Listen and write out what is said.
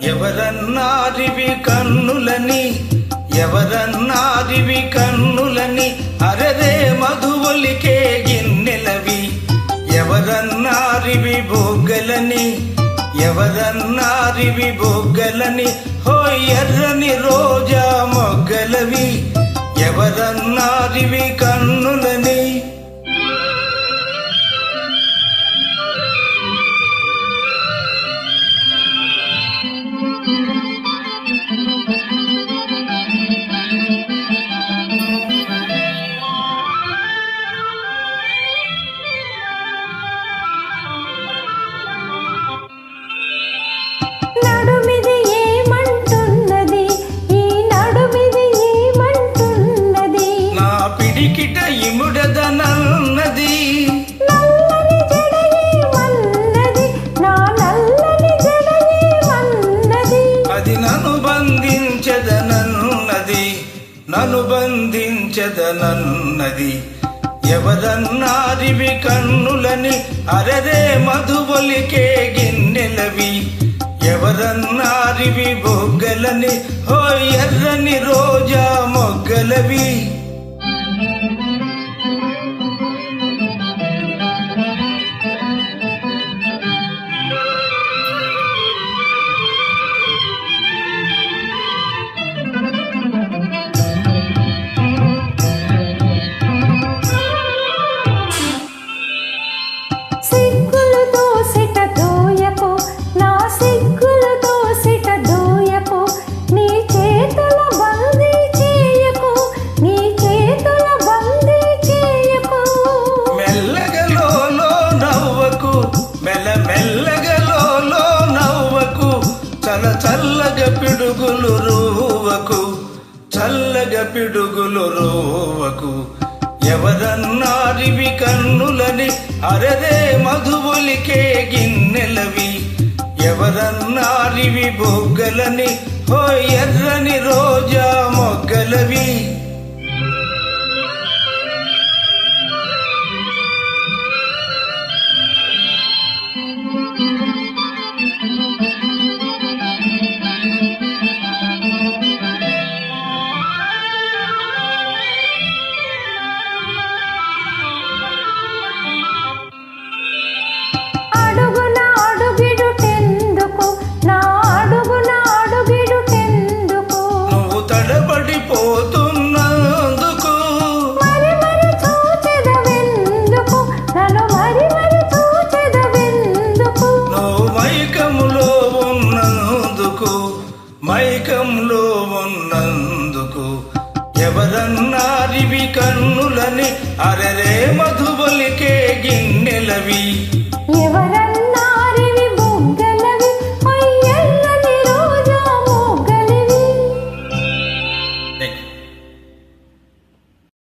ఎవరన్నారివి కన్నులని, ఎవరన్నారివి కన్నులని, అరరే మధువలికే గిన్నెలవి. ఎవరన్నారివి బొగ్గలని, ఎవరన్నారివి బొగ్గలని, హో ఎర్రని రోజా మొగ్గలవి. ఎవరన్నారివి కన్నులని. పిడికిట ఇముడదనన్నది, అది నన్ను బంధించదనన్నది, నన్ను బంధించదనన్నది. ఎవరన్నారివి కన్నులని, అరరే మధువలికే గిన్నెలవి. ఎవరన్నారివి బొగ్గలని, హో ఎర్రని రోజా మొగ్గలవి. చల్లగా పిడుగులు రోవకు, చల్లగా పిడుగులు రోవకు. ఎవరన్నారివి కన్నులని, అరరే మధువలికే గిన్నెలవి. ఎవరన్నారివి బొగ్గలని, హో ఎర్రని రోజా మొగ్గలవి. తడబడిపోతున్నందుకు, నువ్వు మైకంలో ఉన్నందుకు, మైకంలో ఉన్నందుకు. ఎవరన్నారివి కన్నులని, అరరే మధువలికే గిన్నెలవి.